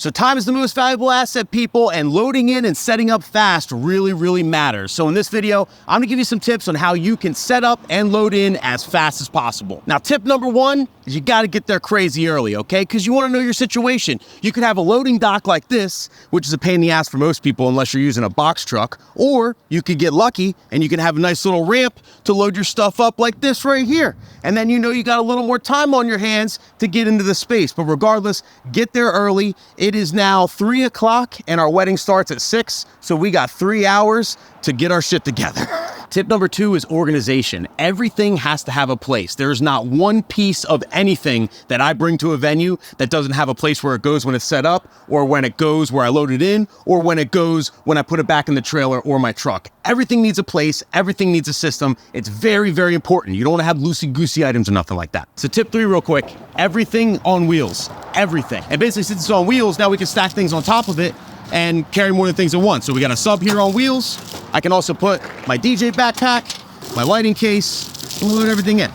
So time is the most valuable asset, people, and loading in and setting up fast really matters. So in this video, I'm gonna give you some tips on how you can set up and load in as fast as possible. Now, tip number one is you gotta get there crazy early, okay? Because you wanna know your situation. You could have a loading dock like this, which is a pain in the ass for most people unless you're using a box truck, or you could get lucky and you can have a nice little ramp to load your stuff up like this right here. And then you know you got a little more time on your hands to get into the space. But regardless, get there early. It is now 3 o'clock and our wedding starts at 6, so we got 3 hours to get our shit together. Tip number two is organization. Everything has to have a place. There's not one piece of anything that I bring to a venue that doesn't have a place where it goes when it's set up, or when it goes where I load it in, or when it goes when I put it back in the trailer or my truck. Everything needs a place, everything needs a system. It's very important. You don't wanna have loosey-goosey items or nothing like that. So tip three real quick, everything on wheels, everything. And basically since it's on wheels, now we can stack things on top of it and carry more than things at once. So we got a sub here on wheels. I can also put my DJ backpack, my lighting case, and load everything in.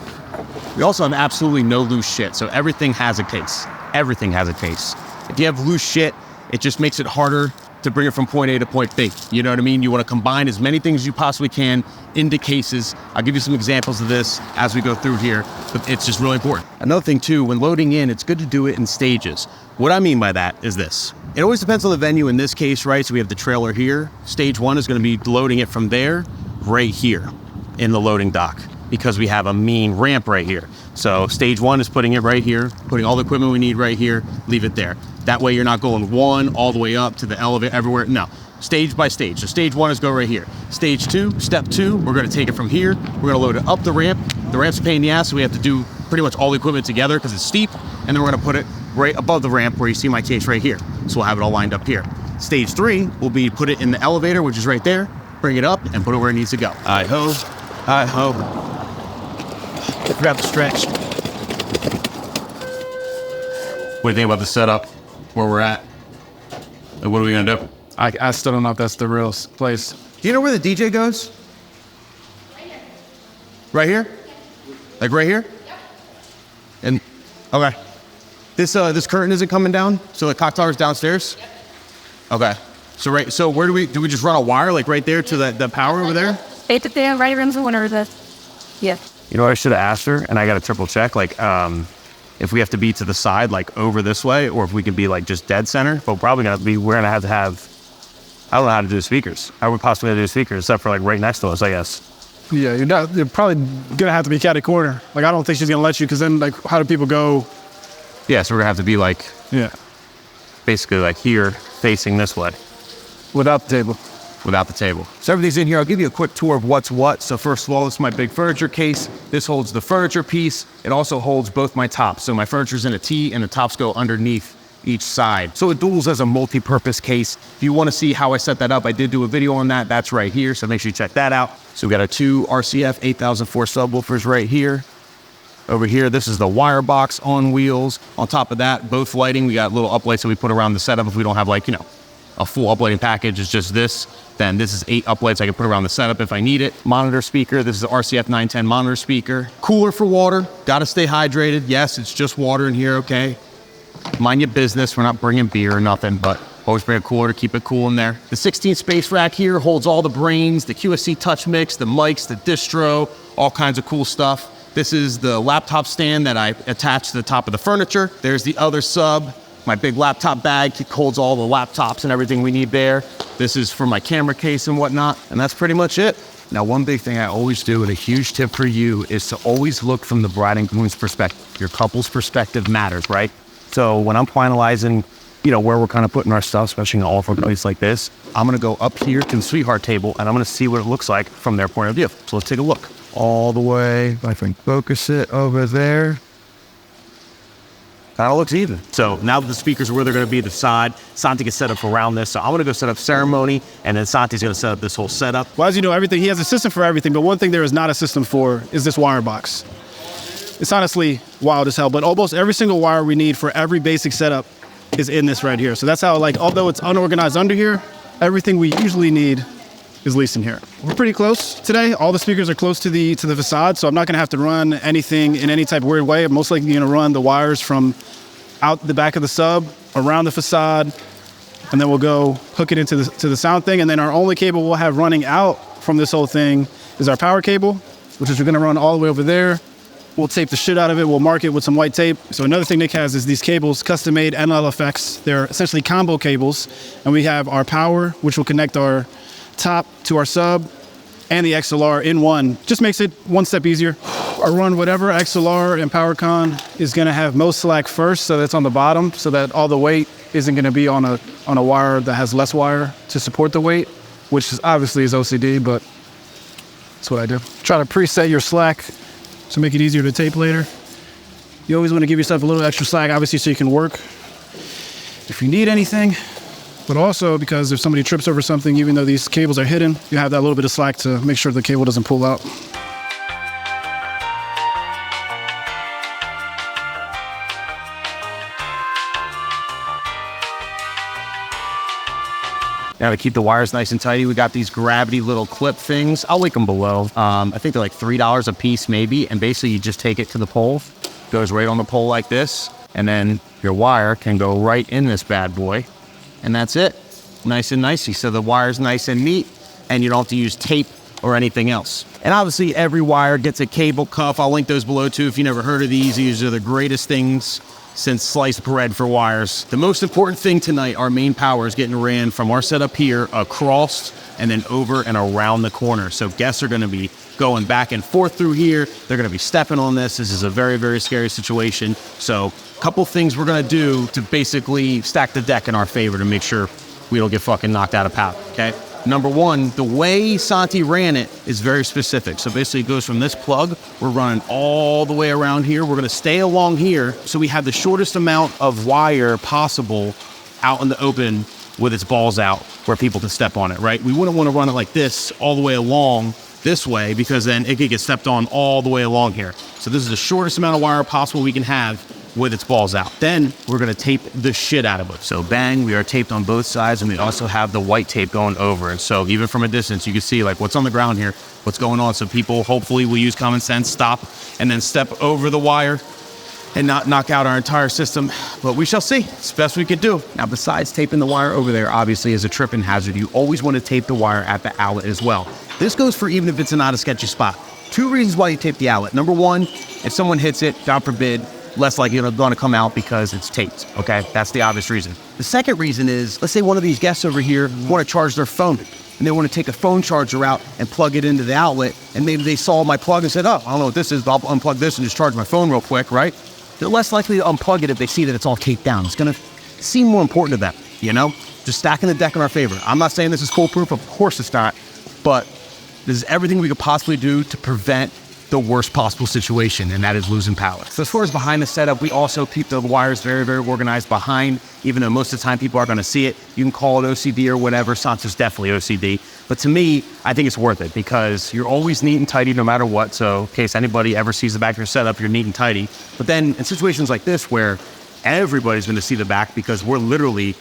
We also have absolutely no loose shit, so everything has a case. Everything has a case. If you have loose shit, it just makes it harder to bring it from point A to point B. You know what I mean? You want to combine as many things as you possibly can into cases. I'll give you some examples of this as we go through here, but it's just really important. Another thing too, when loading in, it's good to do it in stages. What I mean by that is this. It always depends on the venue in this case, right? So we have the trailer here. Stage one is going to be loading it from there, right here in the loading dock, because we have a mean ramp right here. So stage one is putting it right here, putting all the equipment we need right here, leave it there. That way you're not going one all the way up to the elevator everywhere. No, stage by stage. So stage one is go right here. Stage two, step two, we're gonna take it from here. We're gonna load it up the ramp. The ramp's a pain in the ass, so we have to do pretty much all the equipment together because it's steep. And then we're gonna put it right above the ramp where you see my case right here. So we'll have it all lined up here. Stage three will be put it in the elevator, which is right there, bring it up and put it where it needs to go. Hi-ho, hi-ho. Grab the stretch. What do you think about the setup, where we're at? Like, what are we gonna do? I still don't know if that's the real place. Do you know where the DJ goes? Right here. Right here? Like right here? Yep. And, okay. This curtain isn't coming down, so the cock tower's downstairs? Yep. Okay. So where do we just run a wire like right there to the power over there? Right there, right around the corner of the, yeah. You know what I should have asked her, and I got to triple check, like, if we have to be to the side, like over this way, or if we can be like just dead center, but we're gonna have to have, I don't know how to do the speakers. I would possibly have to do the speakers, except for like right next to us, I guess. Yeah, you're probably gonna have to be catty corner. Like, I don't think she's gonna let you, because then, like, how do people go? Yeah, so we're gonna have to be like, yeah, basically like here, facing this way. Without the table. Without the table. So everything's in here. I'll give you a quick tour of what's what. So first of all, this is my big furniture case. This holds the furniture piece. It also holds both my tops. So my furniture's in a T and the tops go underneath each side. So it duels as a multi-purpose case. If you want to see how I set that up, I did do a video on that. That's right here. So make sure you check that out. So we got our two RCF 8004 subwoofers right here. Over here, this is the wire box on wheels. On top of that, both lighting, we got little uplights that we put around the setup if we don't have, like, you know, a full uplighting package. It's just this. Then this is 8 uplights I can put around the setup if I need it. Monitor speaker, this is the RCF 910 monitor speaker. Cooler for water, gotta stay hydrated. Yes, it's just water in here, okay? Mind your business, we're not bringing beer or nothing, but always bring a cooler to keep it cool in there. The 16 space rack here holds all the brains, the QSC touch mix, the mics, the distro, all kinds of cool stuff. This is the laptop stand that I attached to the top of the furniture. There's the other sub. My big laptop bag holds all the laptops and everything we need there. This is for my camera case and whatnot, and that's pretty much it. Now, one big thing I always do, and a huge tip for you, is to always look from the bride and groom's perspective. Your couple's perspective matters, right? So when I'm finalizing, you know, where we're kind of putting our stuff, especially in all of our place like this, I'm gonna go up here to the sweetheart table, and I'm gonna see what it looks like from their point of view. So let's take a look. All the way, if I can focus it over there. Kind of looks even. So now that the speakers are where they're going to be, the side, Santi can set up around this. So I'm going to go set up ceremony, and then Santi's going to set up this whole setup. Well, as you know, everything, he has a system for everything, but one thing there is not a system for is this wire box. It's honestly wild as hell, but almost every single wire we need for every basic setup is in this right here. So that's how, like, although it's unorganized under here, everything we usually need is leased in here. We're pretty close today. All the speakers are close to the facade, so I'm not gonna have to run anything in any type of weird way. I'm most likely gonna run the wires from out the back of the sub around the facade, and then we'll go hook it into the sound thing. And then our only cable we'll have running out from this whole thing is our power cable, which is we're gonna run all the way over there. We'll tape the shit out of it. We'll mark it with some white tape. So another thing Nick has is these cables, custom made NLFX. They're essentially combo cables. And we have our power, which will connect our top to our sub, and the XLR in one. Just makes it one step easier. I run whatever XLR and PowerCon is gonna have most slack first, so that's on the bottom, so that all the weight isn't gonna be on a wire that has less wire to support the weight, which is obviously is OCD, but that's what I do. Try to preset your slack to make it easier to tape later. You always wanna give yourself a little extra slack, obviously, so you can work if you need anything, but also because if somebody trips over something, even though these cables are hidden, you have that little bit of slack to make sure the cable doesn't pull out. Now to keep the wires nice and tidy, we got these gravity little clip things. I'll link them below. I think they're like $3 a piece maybe. And basically you just take it to the pole, goes right on the pole like this. And then your wire can go right in this bad boy. And that's it, nice and nicey. So the wire's nice and neat and you don't have to use tape or anything else. And obviously every wire gets a cable cuff. I'll link those below too if you never heard of these. These are the greatest things since sliced bread for wires. The most important thing tonight, our main power is getting ran from our setup here across and then over and around the corner. So guests are gonna be going back and forth through here. They're gonna be stepping on this. This is a very, very scary situation. So a couple things we're gonna do to basically stack the deck in our favor to make sure we don't get fucking knocked out of power, okay? Number one, the way Santi ran it is very specific. So basically it goes from this plug, we're running all the way around here. We're gonna stay along here so we have the shortest amount of wire possible out in the open with its balls out where people can step on it, right? We wouldn't wanna run it like this all the way along this way because then it could get stepped on all the way along here. So this is the shortest amount of wire possible we can have with its balls out. Then we're gonna tape the shit out of it. So bang, we are taped on both sides and we also have the white tape going over. And so even from a distance, you can see like what's on the ground here, what's going on. So people hopefully will use common sense, stop, and then step over the wire and not knock out our entire system. But we shall see, it's the best we could do. Now besides taping the wire over there, obviously as a tripping hazard, you always wanna tape the wire at the outlet as well. This goes for even if it's not a sketchy spot. Two reasons why you tape the outlet. Number one, if someone hits it, God forbid, less likely it's going to come out because it's taped, okay? That's the obvious reason. The second reason is, let's say one of these guests over here want to charge their phone and they want to take a phone charger out and plug it into the outlet, and maybe they saw my plug and said, oh, I don't know what this is, but I'll unplug this and just charge my phone real quick, right? They're less likely to unplug it if they see that it's all taped down. It's going to seem more important to them, you know? Just stacking the deck in our favor. I'm not saying this is foolproof, of course it's not, but this is everything we could possibly do to prevent the worst possible situation, and that is losing power. So as far as behind the setup, we also keep the wires very, very organized behind, even though most of the time people are gonna see it. You can call it OCD or whatever. Santi's definitely OCD. But to me, I think it's worth it because you're always neat and tidy no matter what. So in case anybody ever sees the back of your setup, you're neat and tidy. But then in situations like this where everybody's gonna see the back because we're literally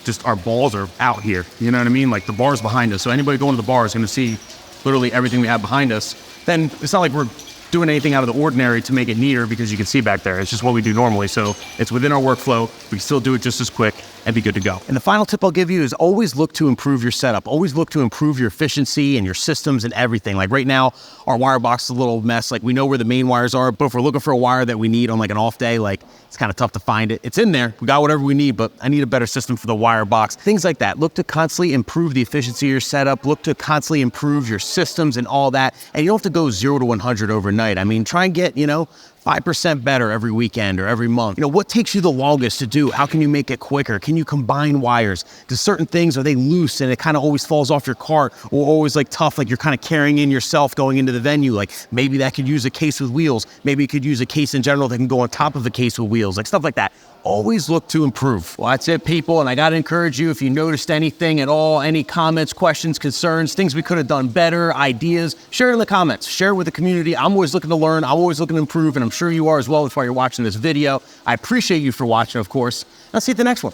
just, our balls are out here. You know what I mean? Like the bar's behind us. So anybody going to the bar is gonna see literally everything we have behind us. Then it's not like we're doing anything out of the ordinary to make it neater because you can see back there. It's just what we do normally. So it's within our workflow. We can still do it just as quick and be good to go. And the final tip I'll give you is always look to improve your setup. Always look to improve your efficiency and your systems and everything. Like right now, our wire box is a little mess. Like we know where the main wires are, but if we're looking for a wire that we need on like an off day, like it's kind of tough to find it. It's in there. We got whatever we need, but I need a better system for the wire box. Things like that. Look to constantly improve the efficiency of your setup. Look to constantly improve your systems and all that. And you don't have to go 0 to 100 overnight. I mean, try and get, 5% better every weekend or every month. What takes you the longest to do? How can you make it quicker? Can you combine wires? Do certain things, are they loose and it kind of always falls off your cart, or always like tough, like you're kind of carrying in yourself going into the venue? Like maybe that could use a case with wheels. Maybe you could use a case in general that can go on top of the case with wheels, like stuff like that. Always look to improve. Well, that's it, people. And I got to encourage you, if you noticed anything at all, any comments, questions, concerns, things we could have done better, ideas, share it in the comments. Share it with the community. I'm always looking to learn. I'm always looking to improve. And I'm sure you are as well. That's why you're watching this video. I appreciate you for watching, of course. I'll see you at the next one.